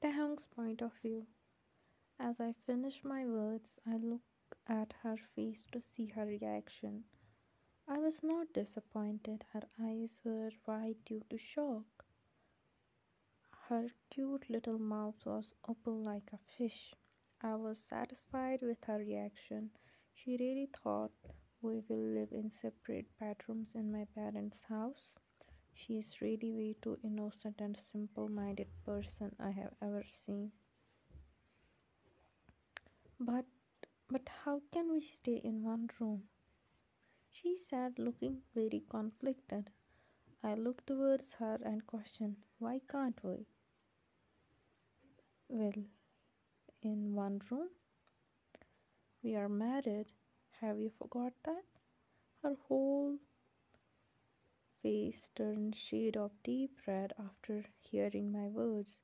Taehyung's point of view. As I finish my words, I look at her face to see her reaction. I was not disappointed. Her eyes were wide due to shock. Her cute little mouth was open like a fish. I was satisfied with her reaction. She really thought we will live in separate bedrooms in my parents' house. She is really way too innocent and simple minded person I have ever seen. But but how can we stay in one room? She said, looking very conflicted. I looked towards her and questioned, why can't we? Well, in one room? We are married. Have you forgot that? Her whole face turned shade of deep red after hearing my words.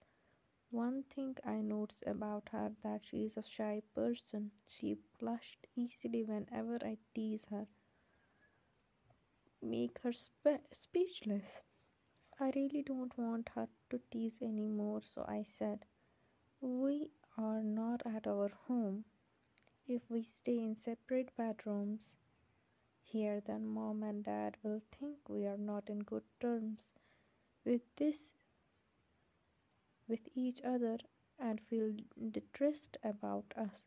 One thing I noticed about her that she is a shy person. She blushed easily whenever I tease her, make her speechless. I really don't want her to tease anymore, so I said, we are not at our home. If we stay in separate bedrooms here, then mom and dad will think we are not in good terms with this with each other and feel distressed about us.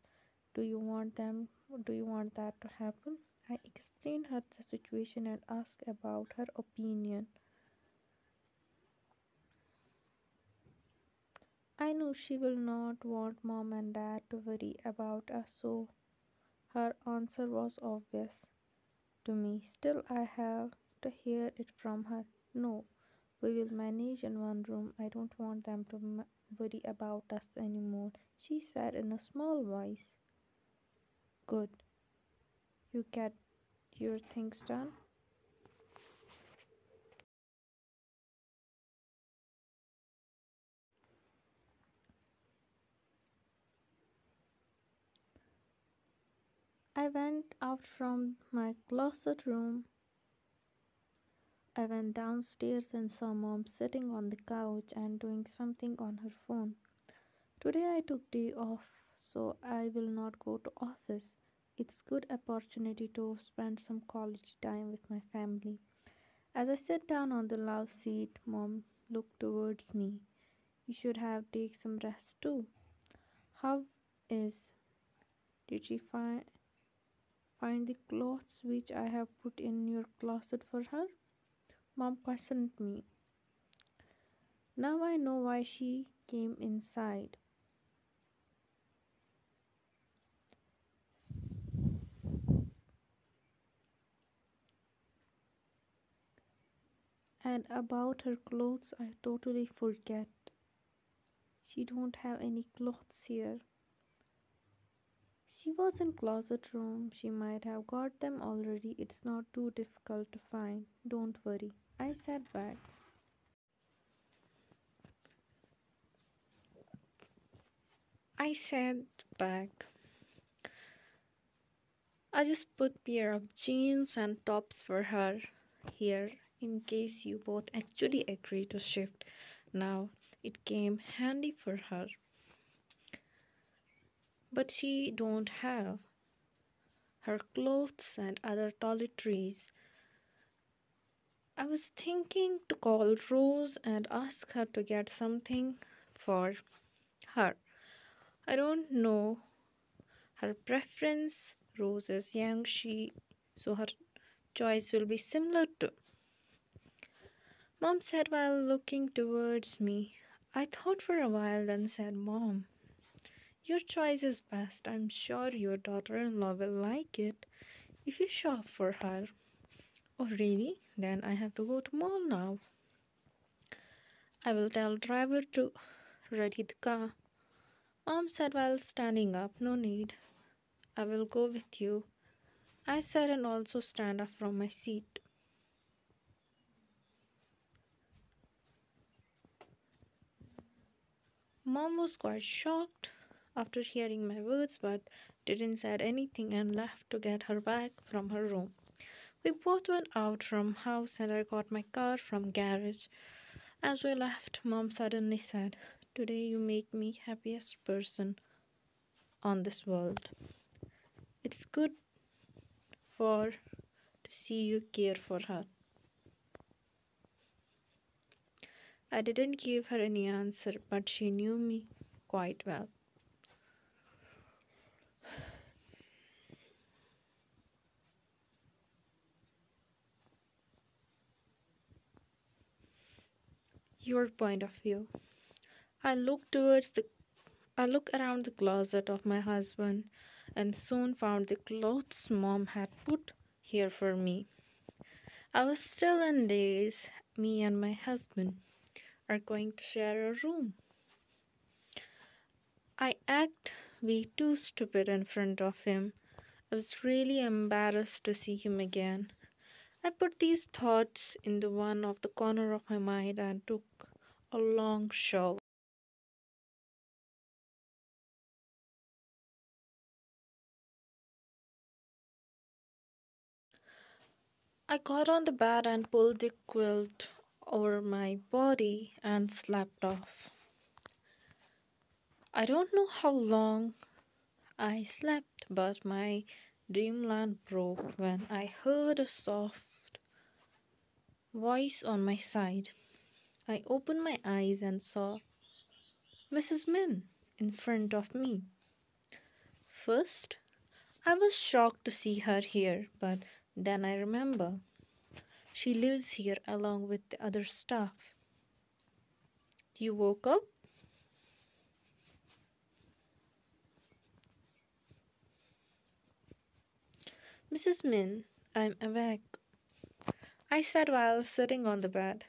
Do you want them do you want that to happen? I explained her the situation and asked about her opinion. I knew she will not want mom and dad to worry about us, so her answer was obvious to me. Still, I have to hear it from her. No, we will manage in one room. I don't want them to worry about us anymore, she said in a small voice. Good, you get your things done. I went out from my closet room. I went downstairs and saw mom sitting on the couch and doing something on her phone. Today I took day off, so I will not go to office. It's good opportunity to spend some quality time with my family. As I sat down on the love seat, mom looked towards me. You should have take some rest too. How is did she find the clothes which I have put in your closet for her? Mom questioned me. Now I know why she came inside. And about her clothes I totally forget. She don't have any clothes here. She was in closet room. She might have got them already. It's not too difficult to find. Don't worry. I sat back. I sat back. I just put pair of jeans and tops for her here in case you both actually agree to shift. Now it came handy for her. But she don't have her clothes and other toiletries. I was thinking to call Rose and ask her to get something for her. I don't know her preference. Rose is young, so her choice will be similar to. Mom said while looking towards me. I thought for a while, then said, Mom, your choice is best. I'm sure your daughter in law will like it if you shop for her. Oh, really? Then I have to go to mall now. I will tell driver to ready the car. Mom said while standing up. No need. I will go with you. I said and also stand up from my seat. Mom was quite shocked after hearing my words but didn't say anything and left to get her bag from her room. We both went out from house and I got my car from garage. As we left, Mom suddenly said, Today you make me happiest person on this world. It's good for to see you care for her. I didn't give her any answer, but she knew me quite well. Your point of view. I looked towards the I looked around the closet of my husband and soon found the clothes mom had put here for me. I was still in daze. Me and my husband are going to share a room. I act way too stupid in front of him. I was really embarrassed to see him again. I put these thoughts in the one of the corner of my mind and took a long shower. I got on the bed and pulled the quilt over my body and slept off. I don't know how long I slept, but my dreamland broke when I heard a soft voice on my side. I opened my eyes and saw Mrs. Min in front of me. First, I was shocked to see her here, but then I remember she lives here along with the other staff. You woke up? Mrs. Min, I'm awake, I said while sitting on the bed.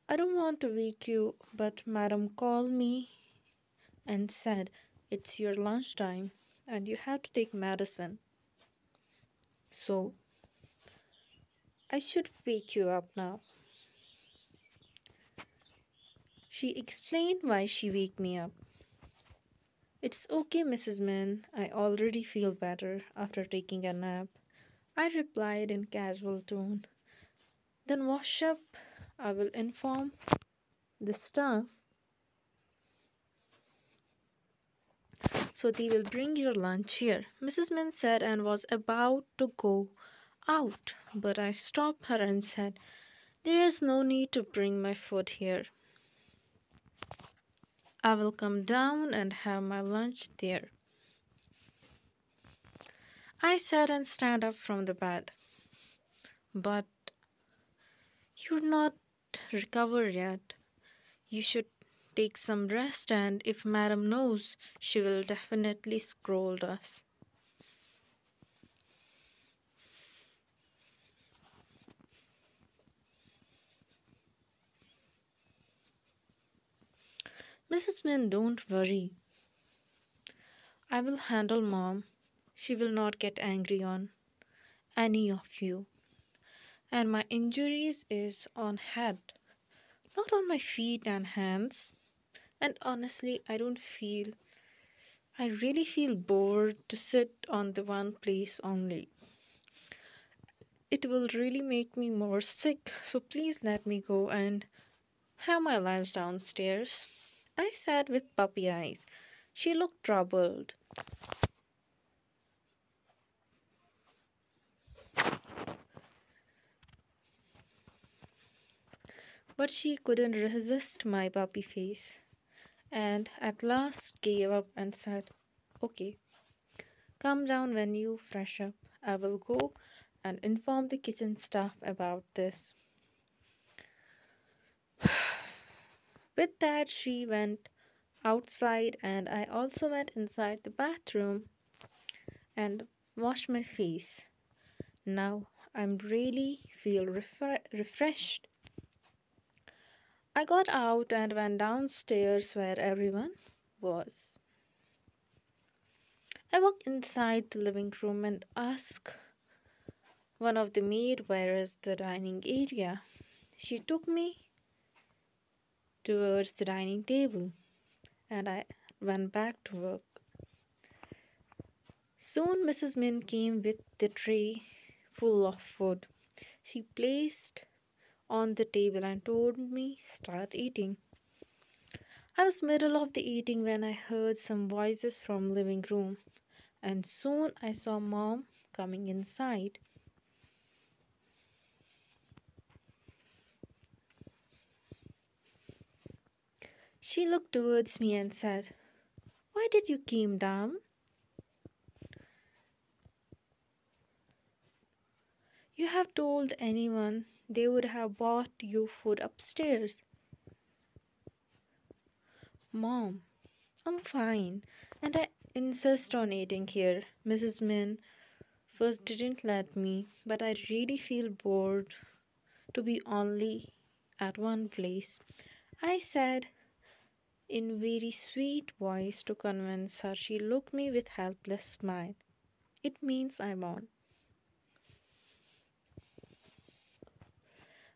I don't want to wake you, but Madam called me and said it's your lunchtime and you have to take medicine. So I should wake you up now. She explained why she waked me up. It's okay, Mrs. Min. I already feel better after taking a nap. I replied in casual tone. Then wash up. I will inform the staff so they will bring your lunch here. Mrs. Min said and was about to go out, but I stopped her and said, there is no need to bring my food here. I will come down and have my lunch there. I said and stand up from the bed. But you're not recovered yet. You should take some rest, and if Madam knows, she will definitely scold us. Mrs. Min, don't worry. I will handle Mom. She will not get angry on any of you. And my injuries is on head, not on my feet and hands. And honestly, I really feel bored to sit on the one place only. It will really make me more sick, so please let me go and have my lunch downstairs. I said with puppy eyes. She looked troubled, but she couldn't resist my puppy face, and at last gave up and said, okay, come down when you fresh up. I will go and inform the kitchen staff about this. With that, she went outside, and I also went inside the bathroom and washed my face. Now I'm really feel refreshed. I got out and went downstairs where everyone was. I walked inside the living room and asked one of the maid where is the dining area. She took me towards the dining table and I went back to work. Soon Mrs. Min came with the tray full of food. She placed on the table and told me start eating. I was middle of the eating when I heard some voices from living room, and soon I saw mom coming inside. She looked towards me and said, "Why did you came down? You have told anyone they would have bought you food upstairs." Mom, I'm fine, and I insist on eating here. Mrs. Min first didn't let me, but I really feel bored to be only at one place, I said in very sweet voice to convince her. She looked me with helpless smile. It means I'm on.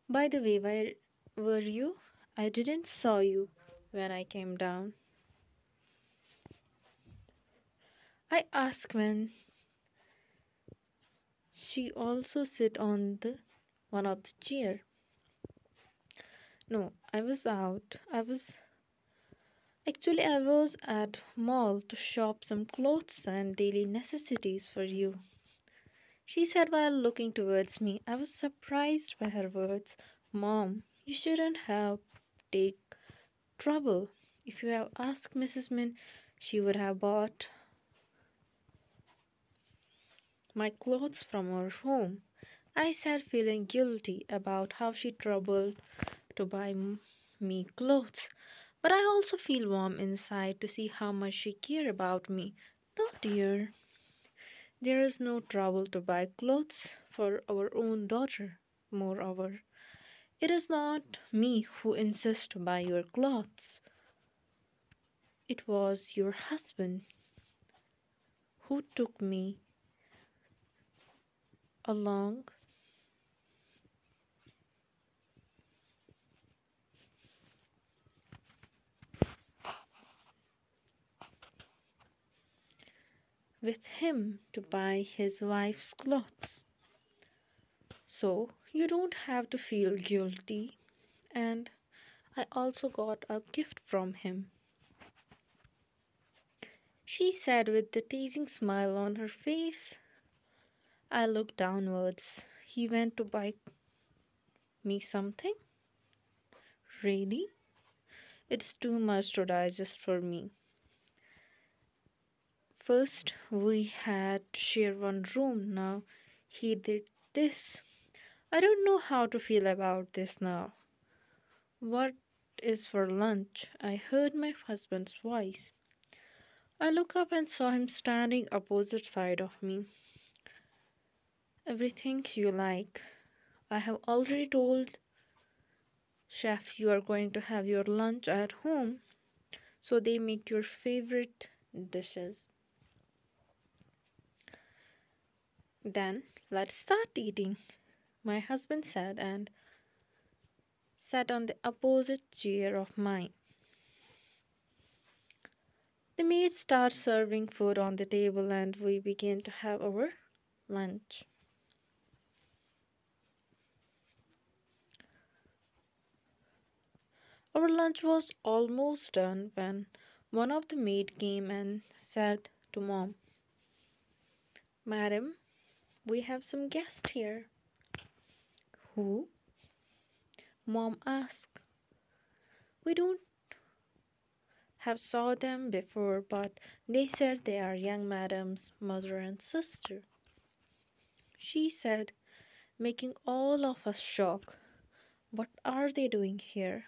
By the way, where were you? I didn't saw you when I came down. I asked when she also sit on the one of the chair. No, I was out. I was at mall to shop some clothes and daily necessities for you, she said while looking towards me. I was surprised by her words. Mom, you shouldn't have take trouble. If you have asked Mrs. Min, she would have bought my clothes from her home. I said, feeling guilty about how she troubled to buy me clothes. But I also feel warm inside to see how much she cared about me. No, dear, there is no trouble to buy clothes for our own daughter. Moreover, it is not me who insists to buy your clothes. It was your husband who took me along with him to buy his wife's clothes. So you don't have to feel guilty. And I also got a gift from him, she said with the teasing smile on her face. I looked downwards. He went to buy me something? Really? It's too much to digest for me. First, we had to share one room. Now, he did this. I don't know how to feel about this now. What is for lunch? I heard my husband's voice. I looked up and saw him standing opposite side of me. Everything you like. I have already told chef you are going to have your lunch at home, so they make your favorite dishes. Then let's start eating, my husband said and sat on the opposite chair of mine. The maid started serving food on the table and we began to have our lunch. Our lunch was almost done when one of the maid came and said to mom, "Madam, we have some guests here." "Who?" mom asked. "We don't have saw them before, but they said they are young madam's mother and sister," she said, making all of us shocked. What are they doing here?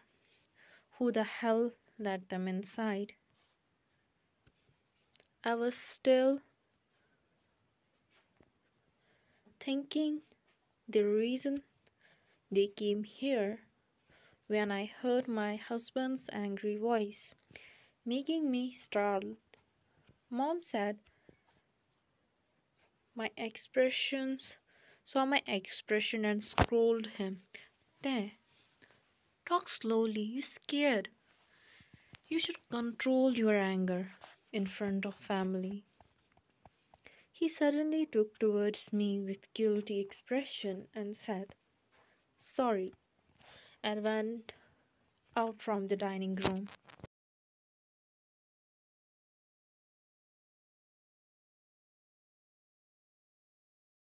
Who the hell let them inside? I was still thinking the reason they came here when I heard my husband's angry voice, making me startled. Mom said my expressions saw my expression and scolded him. There, talk slowly, you scared. You should control your anger in front of family. He suddenly took towards me with guilty expression and said, "Sorry," and went out from the dining room.